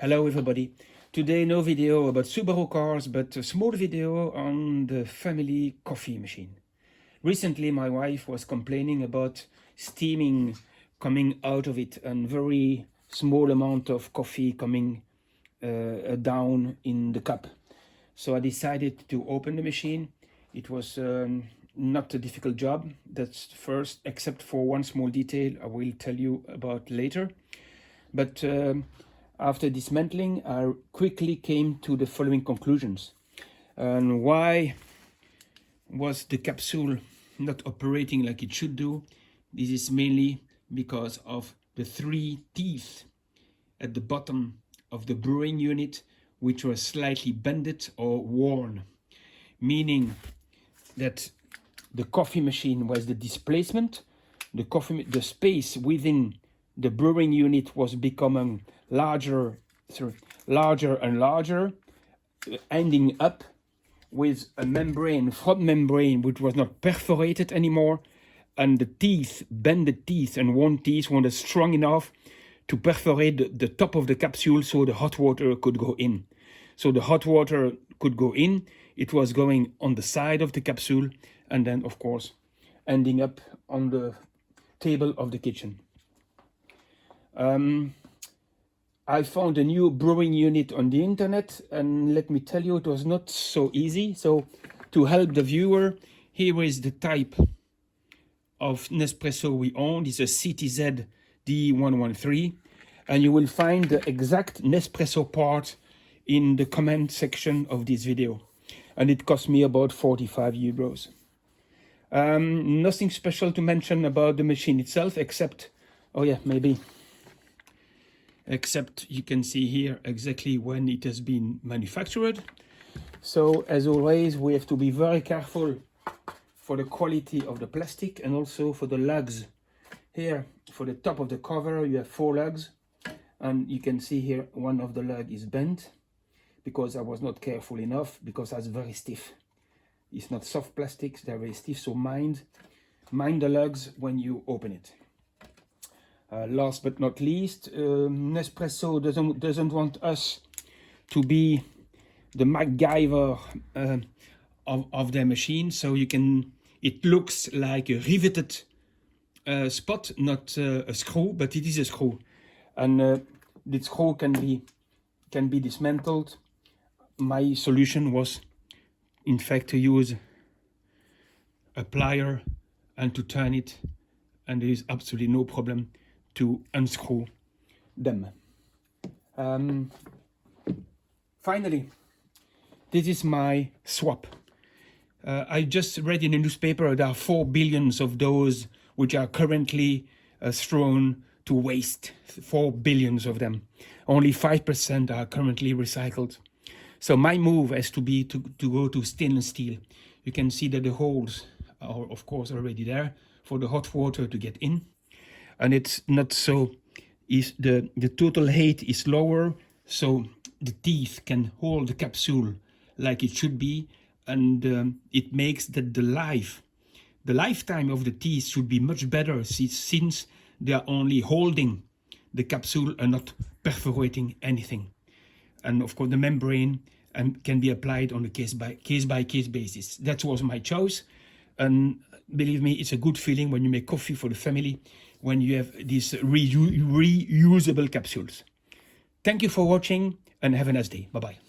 Hello everybody. Today no video about Subaru cars, but a small video on the family coffee machine. Recently my wife was complaining about steaming coming out of it and very small amount of coffee coming down in the cup. So I decided to open the machine. It was not a difficult job, that's first, except for one small detail I will tell you about later. But after dismantling, I quickly came to the following conclusions. And why was the capsule not operating like it should do? This is mainly because of the 3 teeth at the bottom of the brewing unit, which were slightly bended or worn, meaning that the coffee machine was the displacement, the space within the brewing unit was becoming larger and larger, ending up with a membrane, front membrane, which was not perforated anymore, and the teeth, bended teeth and worn teeth were not strong enough to perforate the top of the capsule so the hot water could go in. So the hot water could go in, it was going on the side of the capsule, and then of course ending up on the table of the kitchen. I found a new brewing unit on the internet, and let me tell you, it was not so easy. So to help the viewer, here is the type of Nespresso we own. It's a CitiZ D113, and you will find the exact Nespresso part in the comment section of this video, and it cost me about 45 euros. Nothing special to mention about the machine itself, except, oh yeah, maybe, except you can see here exactly when it has been manufactured. So as always, we have to be very careful for the quality of the plastic and also for the lugs. Here for the top of the cover you have 4 lugs, and you can see here one of the lug is bent because I was not careful enough, because that's very stiff. It's not soft plastics, they're very stiff, so mind the lugs when you open it. Last but not least, Nespresso doesn't want us to be the MacGyver of their machine. So it looks like a riveted spot, not a screw, but it is a screw, and the screw can be dismantled. My solution was, in fact, to use a plier and to turn it, and there is absolutely no problem to unscrew them. Finally, this is my swap. I just read in a newspaper there are 4 billion of those which are currently thrown to waste. 4 billion of them. Only 5% are currently recycled. So my move has to be to go to stainless steel. You can see that the holes are of course already there for the hot water to get in. And it's not so, the total height is lower, so the teeth can hold the capsule like it should be, and it makes that the lifetime of the teeth should be much better, since they are only holding the capsule and not perforating anything. And of course the membrane can be applied on a case by case basis. That was my choice, and believe me, it's a good feeling when you make coffee for the family, when you have these reusable capsules. Thank you for watching and have a nice day. Bye bye.